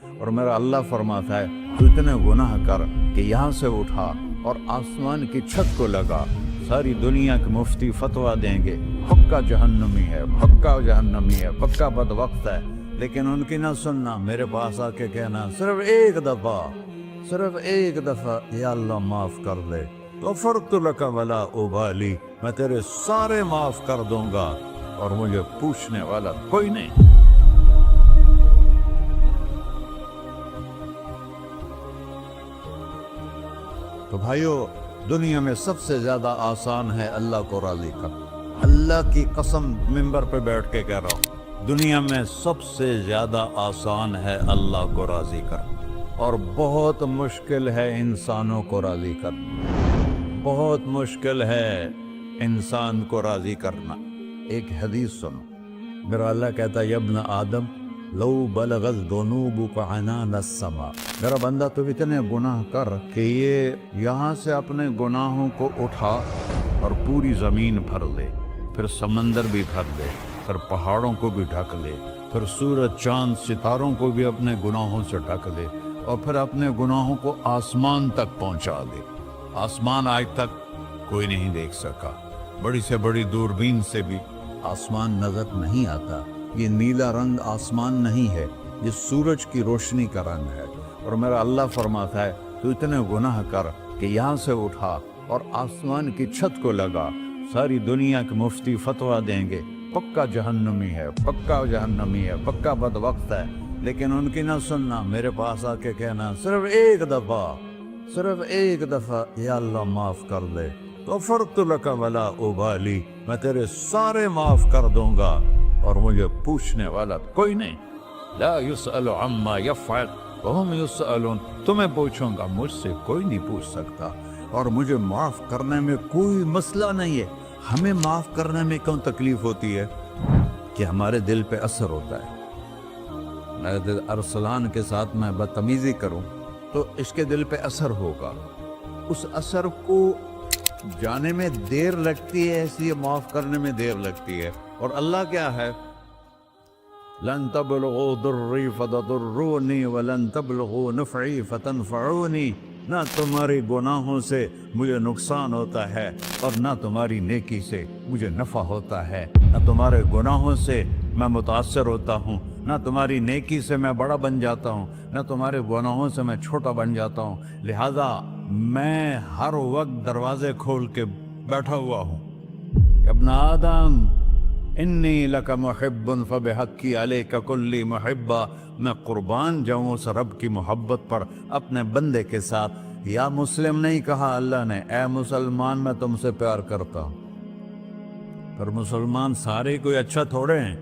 اور میرا اللہ فرماتا ہے تو اتنے گناہ کر کہ یہاں سے اٹھا اور آسمان کی چھت کو لگا، ساری دنیا کے مفتی فتویٰ دیں گے پکا جہنمی ہے، پکا جہنمی ہے، پکا بدبخت ہے، لیکن ان کی نہ سننا، میرے پاس آ کے کہنا صرف ایک دفعہ یا اللہ معاف کر دے، غفرت لک ولا ابالی، میں تیرے سارے معاف کر دوں گا اور مجھے پوچھنے والا کوئی نہیں۔ تو بھائیو، دنیا میں سب سے زیادہ آسان ہے اللہ کو راضی کرنا، اللہ کی قسم ممبر پہ بیٹھ کے کہہ رہا ہوں، دنیا میں سب سے زیادہ آسان ہے اللہ کو راضی کرنا، اور بہت مشکل ہے انسانوں کو راضی کرنا، بہت مشکل ہے انسان کو راضی کرنا۔ ایک حدیث سنو، میرا اللہ کہتا ہے یا ابن آدم لو بلغت ذنوبک عنان السماء، میرا بندہ تو اتنے گناہ کر کہ یہ یہاں سے اپنے گناہوں کو اٹھا اور پوری زمین بھر لے، پھر سمندر بھی بھر لے، پھر پہاڑوں کو بھی ڈھک لے، پھر سورج چاند ستاروں کو بھی اپنے گناہوں سے ڈھک لے، اور پھر اپنے گناہوں کو آسمان تک پہنچا دے۔ آسمان آج تک کوئی نہیں دیکھ سکا، بڑی سے بڑی دوربین سے بھی آسمان نظر نہیں آتا، یہ نیلا رنگ آسمان نہیں ہے، یہ سورج کی روشنی کا رنگ ہے۔ اور میرا اللہ فرماتا ہے تو اتنے گناہ کر کہ یہاں سے اٹھا اور آسمان کی چھت کو لگا، ساری دنیا کے مفتی فتویٰ دیں گے پکا جہنمی ہے، پکا جہنمی ہے، پکا بدبخت ہے، لیکن ان کی نہ سننا، میرے پاس آ کے کہنا صرف ایک دفعہ یا اللہ معاف کر دے، غفرت لک ولا ابالی، میں تیرے سارے معاف کر دوں گا اور مجھے پوچھنے والا کوئی نہیں۔ لا يسأل عما يفعل وهم يسألون، تمہیں پوچھوں گا، مجھ سے کوئی نہیں پوچھ سکتا، اور مجھے معاف کرنے میں کوئی مسئلہ نہیں ہے۔ ہمیں معاف کرنے میں کیوں تکلیف ہوتی ہے؟ کہ ہمارے دل پہ اثر ہوتا ہے۔ میرے دل ارسلان کے ساتھ میں بدتمیزی کروں تو اس کے دل پہ اثر ہوگا، اس اثر کو جانے میں دیر لگتی ہے، اس لیے معاف کرنے میں دیر لگتی ہے۔ اور اللہ کیا ہے؟ لن تبلغوا ضری فتضرونی ولن تبلغوا نفعی فتنفعونی، نہ تمہاری گناہوں سے مجھے نقصان ہوتا ہے اور نہ تمہاری نیکی سے مجھے نفع ہوتا ہے، نہ تمہارے گناہوں سے میں متاثر ہوتا ہوں، نہ تمہاری نیکی سے میں بڑا بن جاتا ہوں، نہ تمہارے گناہوں سے میں چھوٹا بن جاتا ہوں، لہذا میں ہر وقت دروازے کھول کے بیٹھا ہوا ہوں۔ ابن آدم انی لک محب فبحقی علیک کلی محبہ، میں قربان جاؤں اس رب کی محبت پر اپنے بندے کے ساتھ۔ یا مسلم نہیں کہا اللہ نے، اے مسلمان میں تم سے پیار کرتا ہوں۔ پر مسلمان سارے کوئی اچھا تھوڑے ہیں،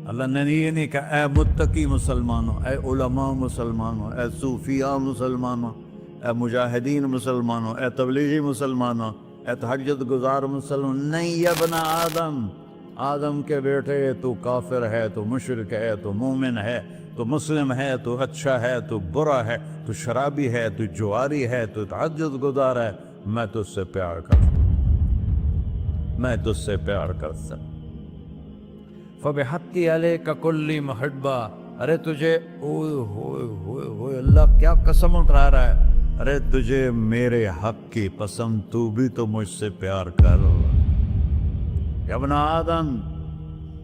اللہ نے یہ نہیں کہا اے متقی مسلمانوں، اے علماء مسلمانوں، اے صوفیاء مسلمانوں، اے مجاہدین مسلمانوں، اے تبلیغی مسلمانوں، اے تہجد گزار مسلمان، نہیں یا ابن آدم، آدم کے بیٹے، تو کافر ہے، تو مشرک ہے، تو مومن ہے، تو مسلم ہے، تو اچھا ہے، تو برا ہے، تو شرابی ہے، تو جواری ہے، تو تہجد گزار ہے، میں تجھ سے پیار کرتا ہوں، میں تجھ سے پیار کرتا ہوں۔ فبحقی علیک کلی محبہ، ارے تجھے اوئے ہوئے ہوئے ہوئے، اللہ کیا قسم اٹھا رہا ہے، ارے تجھے میرے حق کی قسم، تو بھی تو مجھ سے پیار کر۔ یا ابن آدم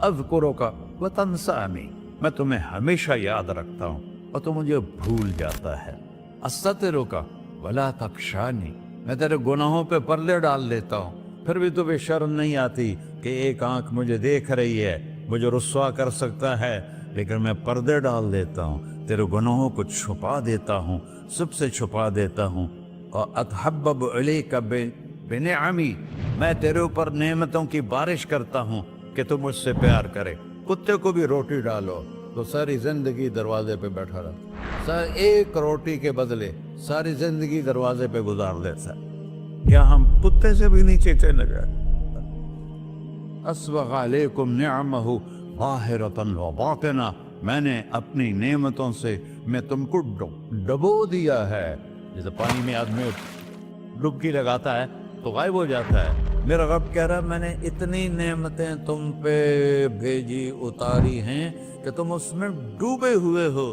اذکرک وتنسانی، میں تمہیں ہمیشہ یاد رکھتا ہوں اور تو مجھے بھول جاتا ہے۔ استترک ولا تخشانی، میں تیرے گناہوں پہ پردے ڈال دیتا ہوں، پھر بھی تمہیں شرم نہیں آتی کہ ایک آنکھ مجھے دیکھ رہی ہے، مجھے رسوا کر سکتا ہے، لیکن میں پردے ڈال دیتا ہوں، تیرے گناہوں کو چھپا دیتا ہوں، سب سے چھپا دیتا ہوں۔ اور اتحبب علیک بنعمی، میں تیرے اوپر نعمتوں کی بارش کرتا ہوں کہ تو مجھ سے پیار کرے۔ کتے کو بھی روٹی ڈالو تو ساری زندگی دروازے پہ بیٹھا رہتا، ایک روٹی کے بدلے ساری زندگی دروازے پہ گزار دیتا ہے۔ کیا ہم کتے سے بھی نیچے چلے گئے؟ اسبغ علیکم نعمہ ظاہرۃ و باطنہ، میں نے اپنی نعمتوں سے میں تم کو ڈبو دیا ہے، جیسے پانی میں آدمی ڈبکی لگاتا ہے تو غائب ہو جاتا ہے۔ میرا رب کہہ رہا ہے میں نے اتنی نعمتیں تم پہ بھیجی، اتاری ہیں کہ تم اس میں ڈوبے ہوئے ہو،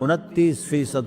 29%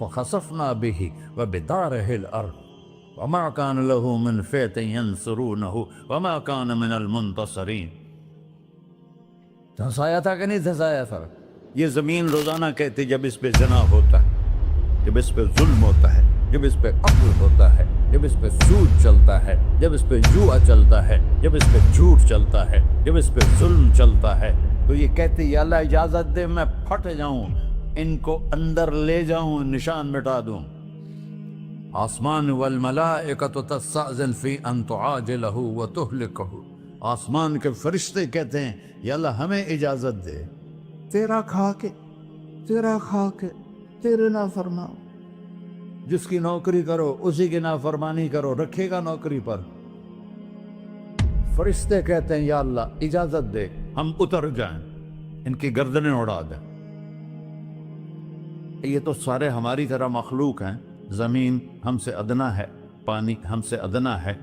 فخسفنا به وبداره الأرض وما كان له من فئة ينصرونه وما كان من المنتصرين. دھنسایا تھا کہ نہیں دھنسایا تھا؟ یہ زمین روزانہ کہتی جب اس پہ زنا ہوتا ہے، جب اس پہ ظلم ہوتا ہے، جب اس پہ قتل ہوتا ہے، جب اس پہ سود چلتا ہے، جب اس پہ جوا چلتا ہے، جب اس پہ جھوٹ چلتا ہے، جب اس پہ ظلم چلتا ہے، تو یہ کہتے یا اللہ اجازت دے میں پھٹ جاؤں، ان کو اندر لے جاؤں، نشان مٹا دوں. آسمان والملائکۃ تستأذن فی ان تعاجلہ وتہلکہ. آسمان کے فرشتے کہتے ہیں یا اللہ ہمیں اجازت دے، تیرا کھا کے تیرے نافرمان، جس کی نوکری کرو اسی کی نافرمانی کرو، رکھے گا نوکری پر. فرشتے کہتے ہیں یا اللہ اجازت دے ہم اتر جائیں، ان کی گردنیں اڑا دیں. یہ تو سارے ہماری طرح مخلوق ہیں، زمین ہم سے ادنا ہے، پانی ہم سے ادنا ہے،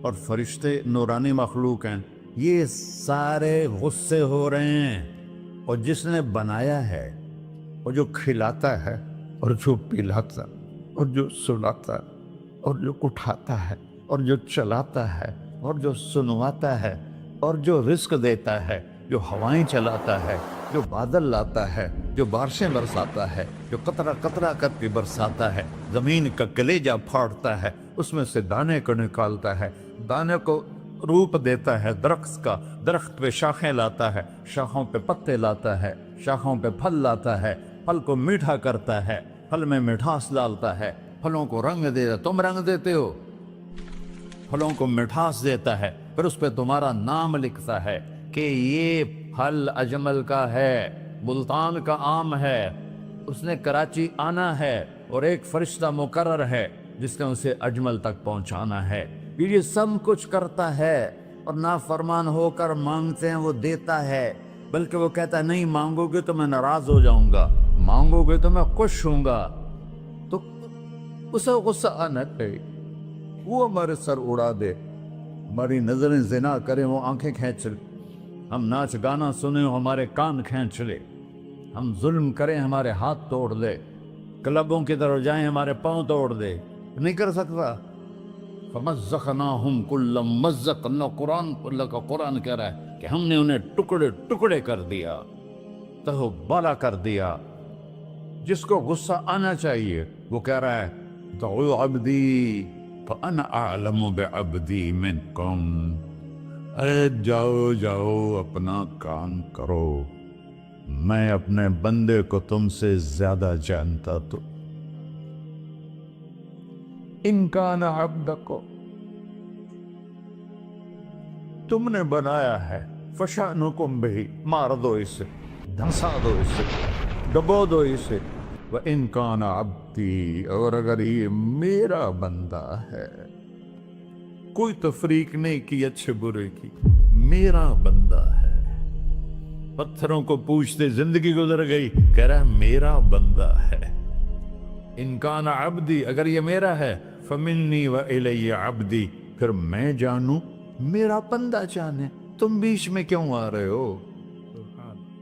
اور فرشتے نورانی مخلوق ہیں. یہ سارے غصے ہو رہے ہیں، اور جس نے بنایا ہے، اور جو کھلاتا ہے، اور جو پلاتا، اور جو سلاتا، اور جو اٹھاتا ہے، اور جو چلاتا ہے، اور جو سنواتا ہے، اور جو رزق دیتا ہے، جو ہوائیں چلاتا ہے، جو بادل لاتا ہے، جو بارشیں برساتا ہے، جو قطرہ قطرہ کر کے برساتا ہے، زمین کا کلیجہ پھاڑتا ہے، اس میں سے دانے کو نکالتا ہے، دانے کو روپ دیتا ہے درخت کا، درخت پہ شاخیں لاتا ہے، شاخوں پہ پتے لاتا ہے، شاخوں پہ پھل لاتا ہے، پھل کو میٹھا کرتا ہے، پھل میں مٹھاس ڈالتا ہے، پھلوں کو رنگ دیتا. تم رنگ دیتے ہو، پھلوں کو مٹھاس دیتا ہے، پھر اس پہ تمہارا نام لکھتا ہے کہ یہ پھل اجمل کا ہے، ملتان کا آم ہے، اس نے کراچی آنا ہے، اور ایک فرشتہ مقرر ہے جس نے اسے اجمل تک پہنچانا ہے. یہ سب کچھ کرتا ہے، اور نافرمان ہو کر مانگتے ہیں وہ دیتا ہے، بلکہ وہ کہتا ہے نہیں مانگو گے تو میں ناراض ہو جاؤں گا، مانگو گے تو میں خوش ہوں گا. تو اسے غصہ آنا چاہیے، وہ ہمارے سر اڑا دے، ہماری نظریں زنا کریں وہ آنکھیں کھینچ لے، ہم ناچ گانا سنیں ہمارے کان کھینچ لے، ہم ظلم کریں ہمارے ہاتھ توڑ دے، کلبوں کی طرف جائیں ہمارے پاؤں توڑ دے. نہیں کر سکتا. فَمَزَّقْنَاهُمْ كُلَّ مُمَزَّقٍ. اللہ کا قرآن کہہ رہا ہے کہ ہم نے انہیں ٹکڑے ٹکڑے کر دیا، تہو بالا کر دیا. جس کو غصہ آنا چاہیے وہ کہہ رہا ہے دعوا عبدی فانا اعلم بعبدی منکم. ارے جاؤ جاؤ اپنا کام کرو، میں اپنے بندے کو تم سے زیادہ جانتا. تو ان کان عبدکو، تم نے بنایا ہے، فشانکم بہی، مار دو اسے، دھنسا دو اسے، ڈبو دو اسے. وَإِن كَانَ عَبْدِي، اور اگر یہ میرا بندہ ہے، کوئی تفریق نہیں کی اچھے برے کی، میرا بندہ ہے. پتھروں کو پوچھتے زندگی گزر گئی، کہہ رہا ہے میرا بندہ ہے. ان کان عبدی، اگر یہ میرا ہے، فمنی وإلی عبدی، پھر میں جانوں میرا بندہ جانے. تم بیچ میں کیوں آ رہے ہو؟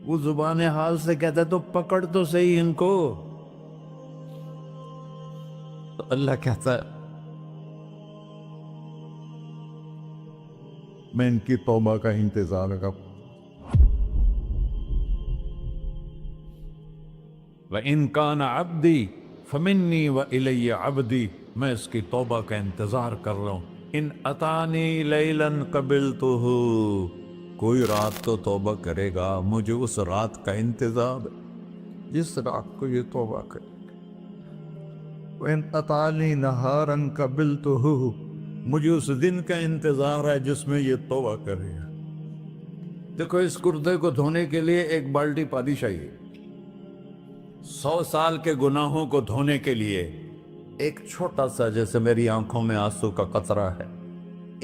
وہ زبان حال سے کہتا ہے تو پکڑ تو صحیح ان کو. تو اللہ کہتا ہے میں ان کی توبہ کا انتظار کروں. وَإِن كَانَ عَبْدِي فَمِنِّي وَإِلَيَّ عَبْدِي، میں اس کی توبہ کا انتظار کر رہا ہوں. ان اتانی لیلاً قبلتہ، کوئی رات تو توبہ کرے گا، مجھے اس رات کا انتظار ہے جس رات کو یہ توبہ کرے. وَإِنْ أَطَانِي نَهَارًا قَبِلْتُهُ، مجھے اس دن کا انتظار ہے جس میں یہ توبہ کرے گا. دیکھو اس کردے کو دھونے کے لیے ایک بالٹی پانی چاہیے، 100 سال کے گناہوں کو دھونے کے لیے ایک چھوٹا سا، جیسے میری آنکھوں میں آنسو کا قطرہ ہے،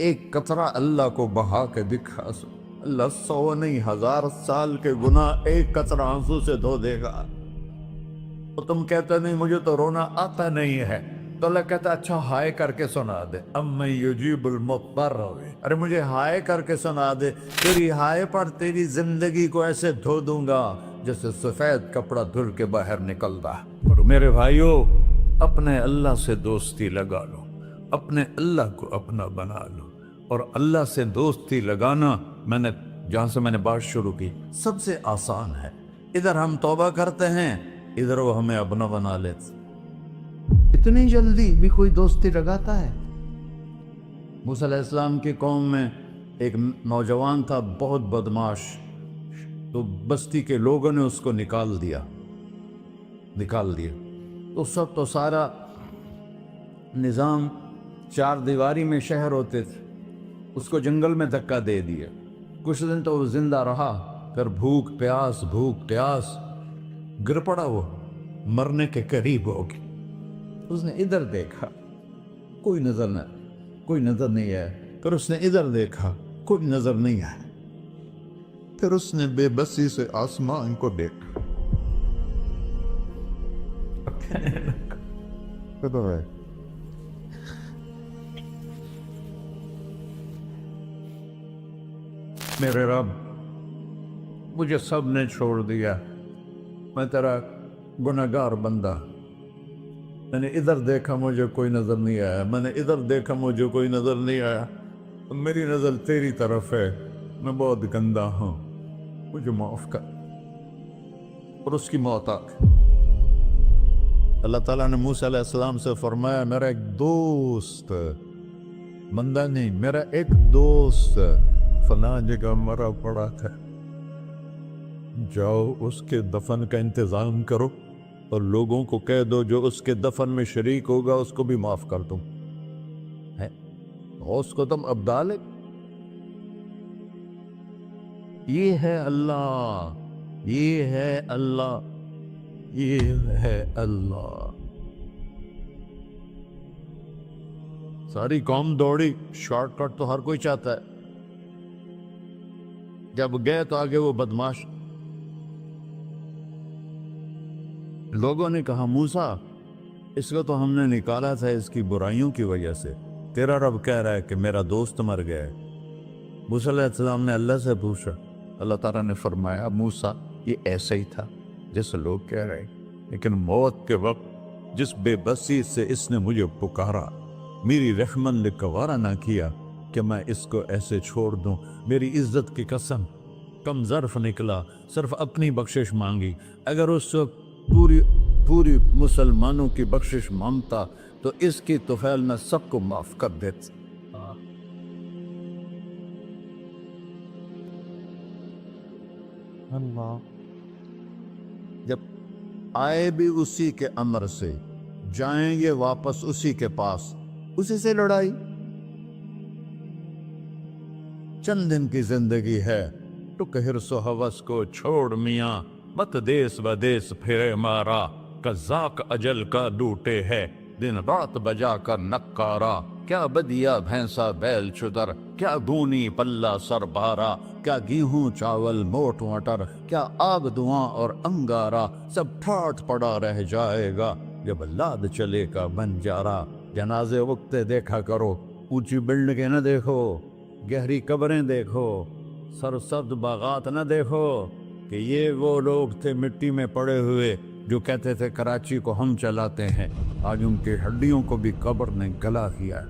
ایک قطرہ اللہ کو بہا کے دکھا سو، اللہ 100 نہیں 1000 سال کے گناہ ایک قطرہ آنسو سے دھو دے گا. تو تم کہتے نہیں مجھے تو رونا آتا نہیں ہے، تو اللہ کہتا اچھا ہائے کر کے سنا دے. اَمَّن يُجِيبُ الْمُضْطَرَّ، ارے مجھے ہائے کر کے سنا دے، تیری ہائے پر تیری زندگی کو ایسے دھو دوں گا جیسے سفید کپڑا دھل کے باہر نکلتا. اور میرے بھائیو، اپنے اللہ سے دوستی لگا لو، اپنے اللہ کو اپنا بنا لو۔ اور اللہ سے دوستی لگانا، جہاں سے میں نے بات شروع کی، سب سے آسان ہے۔ ادھر ہم توبہ کرتے ہیں، ادھر وہ ہمیں اپنا بنا لیتے۔ اتنی جلدی بھی کوئی دوستی لگاتا ہے؟ موسیٰ علیہ السلام کی قوم میں ایک نوجوان تھا، بہت بدماش، تو بستی کے لوگوں نے اس کو نکال دیا۔ تو سارا نظام چار دیواری میں شہر ہوتے تھے، اس کو جنگل میں دھکا دے دیا۔ کچھ دن تو وہ زندہ رہا، پھر بھوک پیاس گر پڑا، وہ مرنے کے قریب ہو گیا۔ اس نے ادھر دیکھا، کوئی نظر نہیں آیا۔ پھر اس نے ادھر دیکھا، کوئی نظر نہیں آیا۔ پھر اس نے بے بسی سے آسمان کو دیکھا۔ میرے رب، مجھے سب نے چھوڑ دیا، میں تیرا گنہگار بندہ۔ میں نے ادھر دیکھا، مجھے کوئی نظر نہیں آیا، میں نے ادھر دیکھا، مجھے کوئی نظر نہیں آیا۔ میری نظر تیری طرف ہے، میں بہت گندا ہوں، مجھے معاف کر۔ اور اس کی موت آ گئی۔ اللہ تعالیٰ نے موسیٰ علیہ السلام سے فرمایا، میرا ایک دوست، بندہ نہیں، میرا ایک دوست فلاں جگہ مرا پڑا تھا، جاؤ اس کے دفن کا انتظام کرو اور لوگوں کو کہہ دو جو اس کے دفن میں شریک ہوگا اس کو بھی معاف کر دوں۔ اس کو تم ابدال ہے۔ یہ ہے اللہ، یہ ہے اللہ، یہ ہے اللہ۔ ساری قوم دوڑی، شارٹ کٹ تو ہر کوئی چاہتا ہے۔ جب گئے تو آگے وہ بدماش، لوگوں نے کہا موسیٰ اس کو تو ہم نے نکالا تھا اس کی برائیوں کی وجہ سے، تیرا رب کہہ رہا ہے کہ میرا دوست مر گیا ہے۔ موسیٰ علیہ السلام نے اللہ سے پوچھا، اللہ تعالیٰ نے فرمایا موسیٰ یہ ایسا ہی تھا جیسے لوگ کہہ رہے ہیں، لیکن موت کے وقت جس بے بسی سے اس نے مجھے پکارا، میری رحمت نے گوارا نہ کیا کہ میں اس کو ایسے چھوڑ دوں۔ میری عزت کی قسم، کم ظرف نکلا، صرف اپنی بخشش مانگی۔ اگر اس وقت پوری مسلمانوں کی بخشش مانگتا تو اس کی طفیل میں سب کو معاف کر دیتا۔ اللہ جب آئے بھی اسی کے امر سے، جائیں گے واپس اسی کے پاس، اسی سے لڑائی۔ چند دن کی زندگی ہے، ٹک حرص و ہوس کو چھوڑ میاں، مت دیس بدیس پھرے مارا، قزاق اجل کا ڈوٹے ہے، دن رات بجا کر نکارا، کیا بدیا بھینسا بیل چدر، کیا گونی پلہ سر بارا، کیا گیہوں چاول موٹ مٹر، کیا آگ دھواں اور انگارا، سب ٹھاٹھ پڑا رہ جائے گا جب لاد چلے کا بنجارا۔ جنازے وقتے دیکھا کرو، اونچی بلڈنگیں نہ دیکھو، گہری قبریں دیکھو، سرسبز باغات نہ دیکھو کہ یہ وہ لوگ تھے مٹی میں پڑے ہوئے جو کہتے تھے کراچی کو ہم چلاتے ہیں۔ آج ان کی ہڈیوں کو بھی قبر نے گلا کیا ہے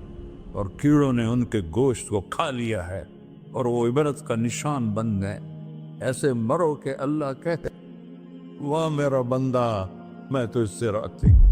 اور کیڑوں نے ان کے گوشت کو کھا لیا ہے اور وہ عبرت کا نشان بن گئے۔ ایسے مرو کہ اللہ کہتے واہ میرا بندہ، میں تو اس سے راضی۔